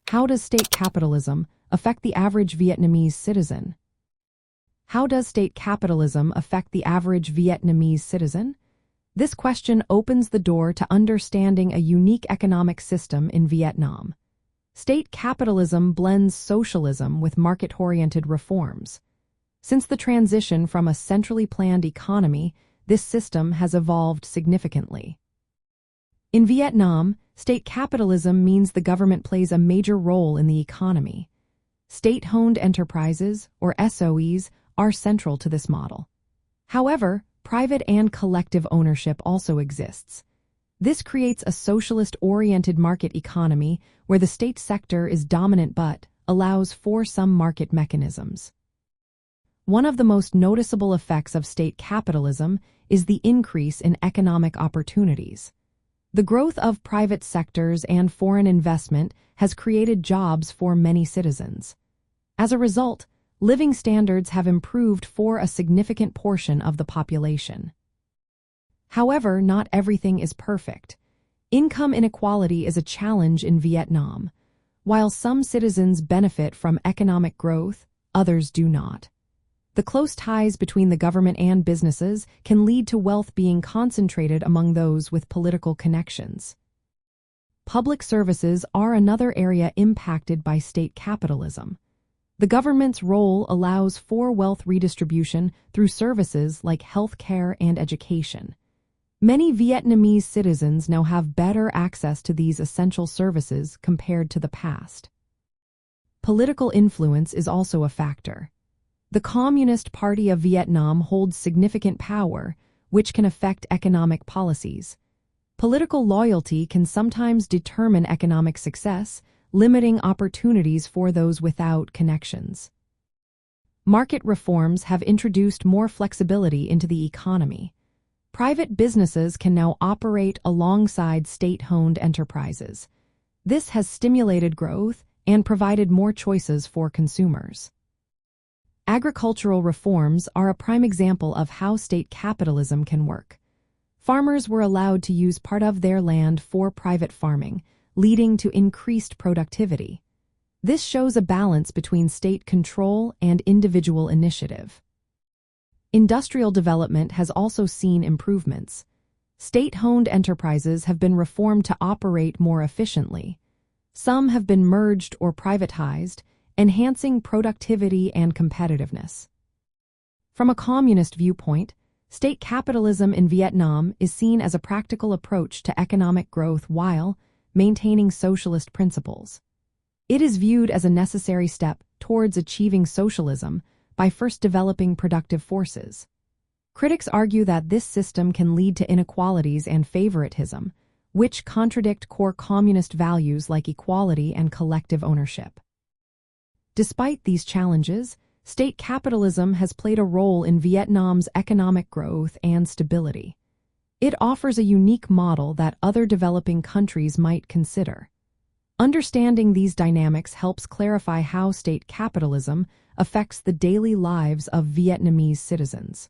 How does state capitalism affect the average Vietnamese citizen? How does state capitalism affect the average Vietnamese citizen? This question opens the door to understanding a unique economic system in Vietnam. State capitalism blends socialism with market-oriented reforms. Since the transition from a centrally planned economy, this system has evolved significantly. In Vietnam, state capitalism means the government plays a major role in the economy. State-owned enterprises, or SOEs, are central to this model. However, private and collective ownership also exists. This creates a socialist-oriented market economy where the state sector is dominant but allows for some market mechanisms. One of the most noticeable effects of state capitalism is the increase in economic opportunities. The growth of private sectors and foreign investment has created jobs for many citizens. As a result, living standards have improved for a significant portion of the population. However, not everything is perfect. Income inequality is a challenge in Vietnam. While some citizens benefit from economic growth, others do not. The close ties between the government and businesses can lead to wealth being concentrated among those with political connections. Public services are another area impacted by state capitalism. The government's role allows for wealth redistribution through services like health care and education. Many Vietnamese citizens now have better access to these essential services compared to the past. Political influence is also a factor. The Communist Party of Vietnam holds significant power, which can affect economic policies. Political loyalty can sometimes determine economic success, limiting opportunities for those without connections. Market reforms have introduced more flexibility into the economy. Private businesses can now operate alongside state-owned enterprises. This has stimulated growth and provided more choices for consumers. Agricultural reforms are a prime example of how state capitalism can work. Farmers were allowed to use part of their land for private farming, leading to increased productivity. This shows a balance between state control and individual initiative. Industrial development has also seen improvements. State-owned enterprises have been reformed to operate more efficiently. Some have been merged or privatized, enhancing productivity and competitiveness. From a communist viewpoint, state capitalism in Vietnam is seen as a practical approach to economic growth while maintaining socialist principles. It is viewed as a necessary step towards achieving socialism by first developing productive forces. Critics argue that this system can lead to inequalities and favoritism, which contradict core communist values like equality and collective ownership. Despite these challenges, state capitalism has played a role in Vietnam's economic growth and stability. It offers a unique model that other developing countries might consider. Understanding these dynamics helps clarify how state capitalism affects the daily lives of Vietnamese citizens.